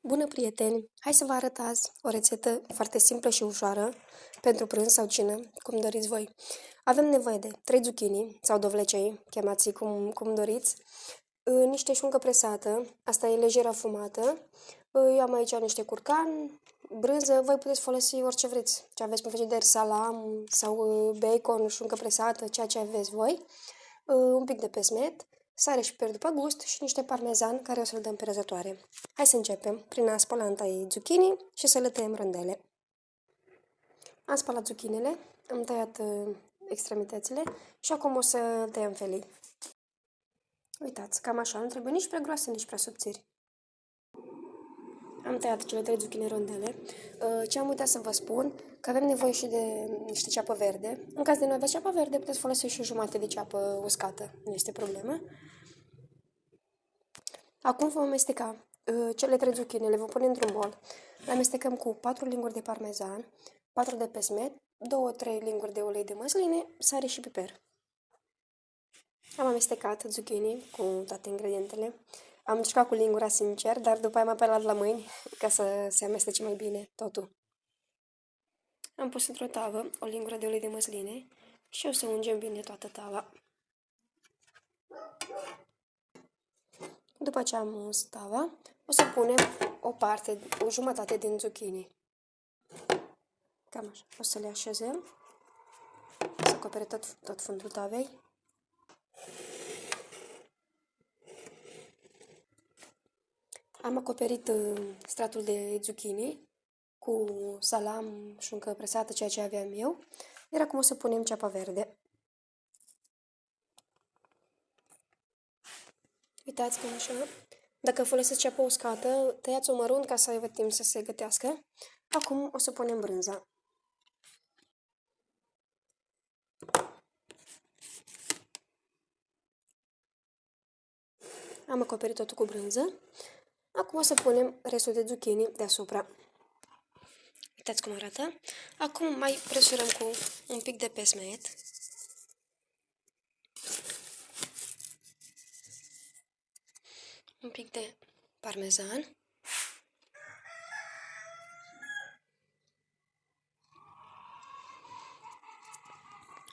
Bună, prieteni! Hai să vă arăt azi o rețetă foarte simplă și ușoară pentru prânz sau cină, cum doriți voi. Avem nevoie de 3 zucchini sau dovlecei, chemați cum doriți, niște șuncă presată, asta e lejer afumată, eu am aici niște curcan, brânză, voi puteți folosi orice vreți, ce aveți pe frigider, salam sau bacon, șuncă presată, ceea ce aveți voi, un pic de pesmet, sare și piper după gust și niște parmezan care o să-l dăm pe răzătoare. Hai să începem prin a spăla întâi zucchini și să le tăiem rândele. Am spălat zucchinile, am tăiat extremitățile și acum o să tăiem felii. Uitați, cam așa, nu trebuie nici prea groase, nici prea subțiri. Am tăiat cele 3 zucchini rondele. Ce am uitat să vă spun, că avem nevoie și de niște ceapă verde. În caz de nu aveți ceapă verde, puteți folosi și o jumătate de ceapă uscată, nu este problemă. Acum vom amesteca cele 3 zucchini, le vom pune într-un bol. Le amestecăm cu 4 linguri de parmezan, 4 de pesmet, 2-3 linguri de ulei de măsline, sare și piper. Am amestecat zucchini cu toate ingredientele. Am încercat cu lingura, sincer, dar după aia am apelat la mâini ca să se amestece mai bine totul. Am pus într-o tavă o lingură de ulei de măsline și o să ungem bine toată tava. După ce am uns tava, o să punem o jumătate din zucchini. Cam așa. O să le așezăm, să acopere tot fundul tavei. Am acoperit stratul de zucchini cu salam, șuncă presată, ceea ce aveam eu. Iar acum o să punem ceapa verde. Uitați cum așa. Dacă folosiți ceapă uscată, tăiați-o mărunt ca să aibă timp să se gătească. Acum o să punem brânza. Am acoperit totul cu brânză. Acum o să punem restul de zucchini deasupra. Uitați cum arată. Acum mai presurăm cu un pic de pesmet. Un pic de parmezan.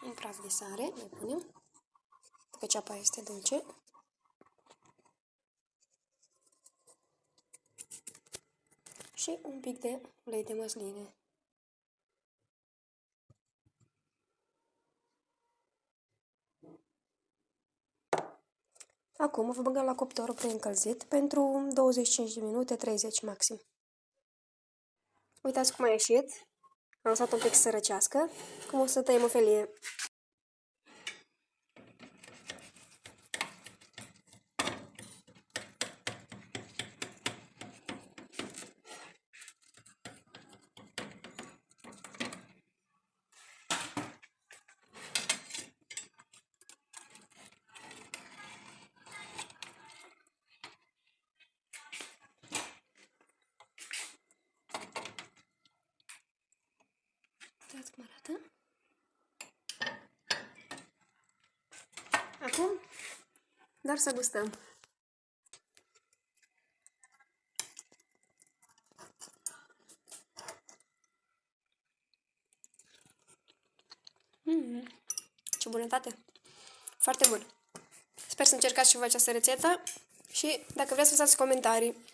Un praf de sare, mai punem, că ceapa este dulce. Și un pic de ulei de măsline. Acum vă băgăm la cuptorul preîncălzit pentru 25 de minute, 30 maxim. Uitați cum a ieșit. Am lăsat un pic să răcească. Cum o să tăiem o felie. Uitați cum arată. Acum, doar să gustăm. Ce bunătate! Foarte bun! Sper să încercați și voi această rețetă și dacă vreți să lăsați comentarii.